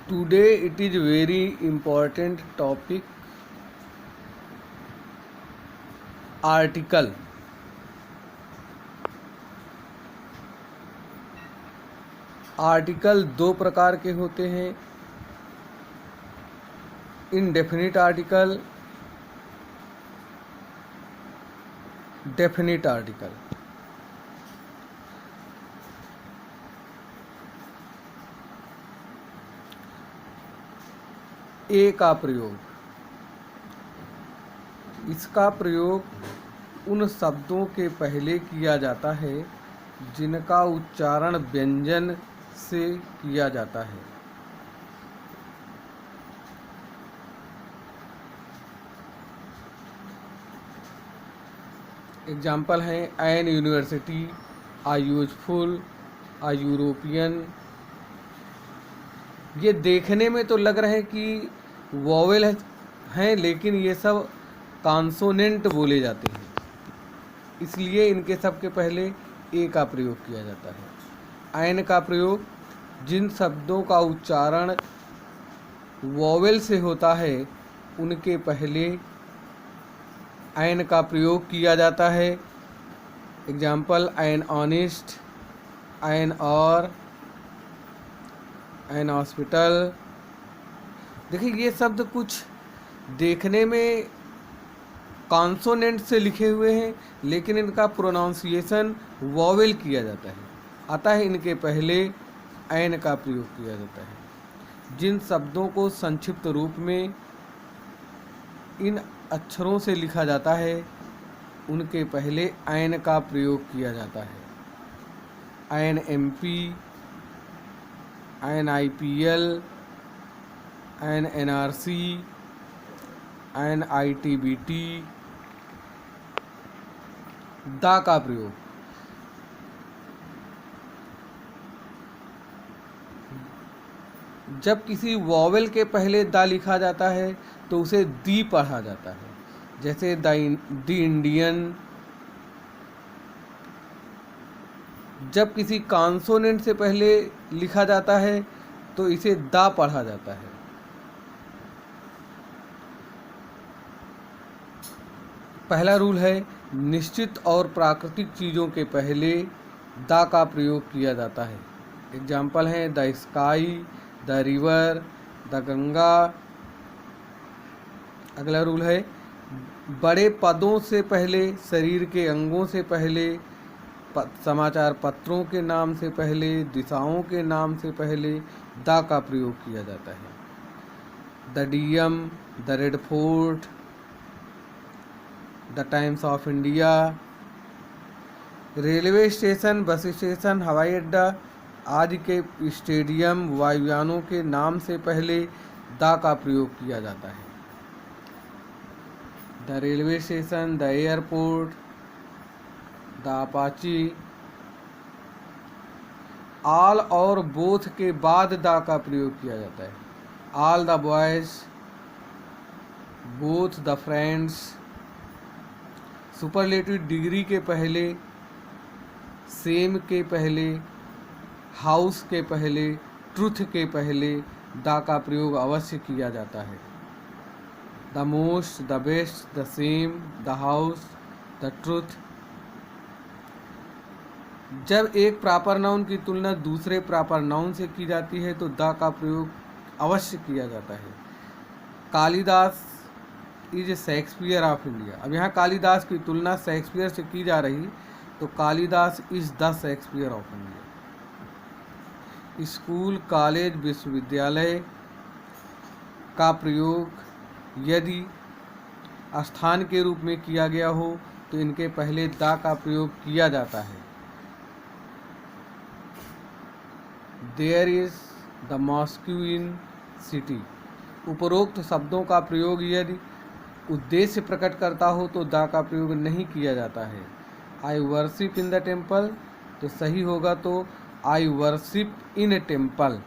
Today it is very important topic, article. Article दो प्रकार के होते हैं, इनडेफिनिट आर्टिकल, डेफिनिट आर्टिकल। ए का प्रयोग, इसका प्रयोग उन शब्दों के पहले किया जाता है जिनका उच्चारण व्यंजन से किया जाता है। एग्जाम्पल हैं एन यूनिवर्सिटी, आ यूजफुल, आ यूरोपियन। ये देखने में तो लग रहे हैं कि वॉवेल हैं, लेकिन ये सब कॉन्सोनेंट बोले जाते हैं, इसलिए इनके सब के पहले ए का प्रयोग किया जाता है। एन का प्रयोग जिन शब्दों का उच्चारण वॉवेल से होता है उनके पहले एन का प्रयोग किया जाता है। एग्जाम्पल एन ऑनेस्ट, एन और, एन हॉस्पिटल। देखिए ये शब्द कुछ देखने में कॉन्सोनेंट से लिखे हुए हैं, लेकिन इनका प्रोनाउंसिएशन वॉवेल किया जाता है, अतः इनके पहले एन का प्रयोग किया जाता है। जिन शब्दों को संक्षिप्त रूप में इन अक्षरों से लिखा जाता है उनके पहले एन का प्रयोग किया जाता है। N M P, N I P L, N N R C, N I T B T. दा का प्रयोग, जब किसी वॉवेल के पहले दा लिखा जाता है तो उसे दी पढ़ा जाता है, जैसे द इंडियन। जब किसी कॉन्सोनेंट से पहले लिखा जाता है तो इसे दा पढ़ा जाता है। पहला रूल है निश्चित और प्राकृतिक चीज़ों के पहले दा का प्रयोग किया जाता है। एग्जाम्पल हैं the sky, the river, the Ganga. अगला रूल है बड़े पदों से पहले, शरीर के अंगों से पहले, समाचार पत्रों के नाम से पहले, दिशाओं के नाम से पहले दा का प्रयोग किया जाता है। The DM, the red fort, the times of India. Railway station, bus station, हवाई अड्डा आदि के स्टेडियम, वायुयानों के नाम से पहले दा का प्रयोग किया जाता है। The railway station, the airport, the Apache. All और बोथ के बाद दा का प्रयोग किया जाता है। All the boys, both the friends. Superlative degree के पहले, सेम के पहले, हाउस के पहले, ट्रुथ के पहले दा का प्रयोग अवश्य किया जाता है। The most, the best, the same, the house, the truth. जब एक प्रॉपर नाउन की तुलना दूसरे प्रॉपर नाउन से की जाती है तो द का प्रयोग अवश्य किया जाता है। Kalidas is Shakespeare of India. अब यहाँ कालिदास की तुलना शेक्सपियर से की जा रही तो Kalidas is the Shakespeare of India. School, college, विश्वविद्यालय का प्रयोग यदि स्थान के रूप में किया गया हो तो इनके पहले दा का प्रयोग किया जाता है। There is the mosque in city. उपरोक्त शब्दों का प्रयोग यदि उद्देश्य प्रकट करता हो तो दा का प्रयोग नहीं किया जाता है। आई वर्शिप इन द टेम्पल, तो सही होगा तो आई वर्शिप इन ए टेम्पल।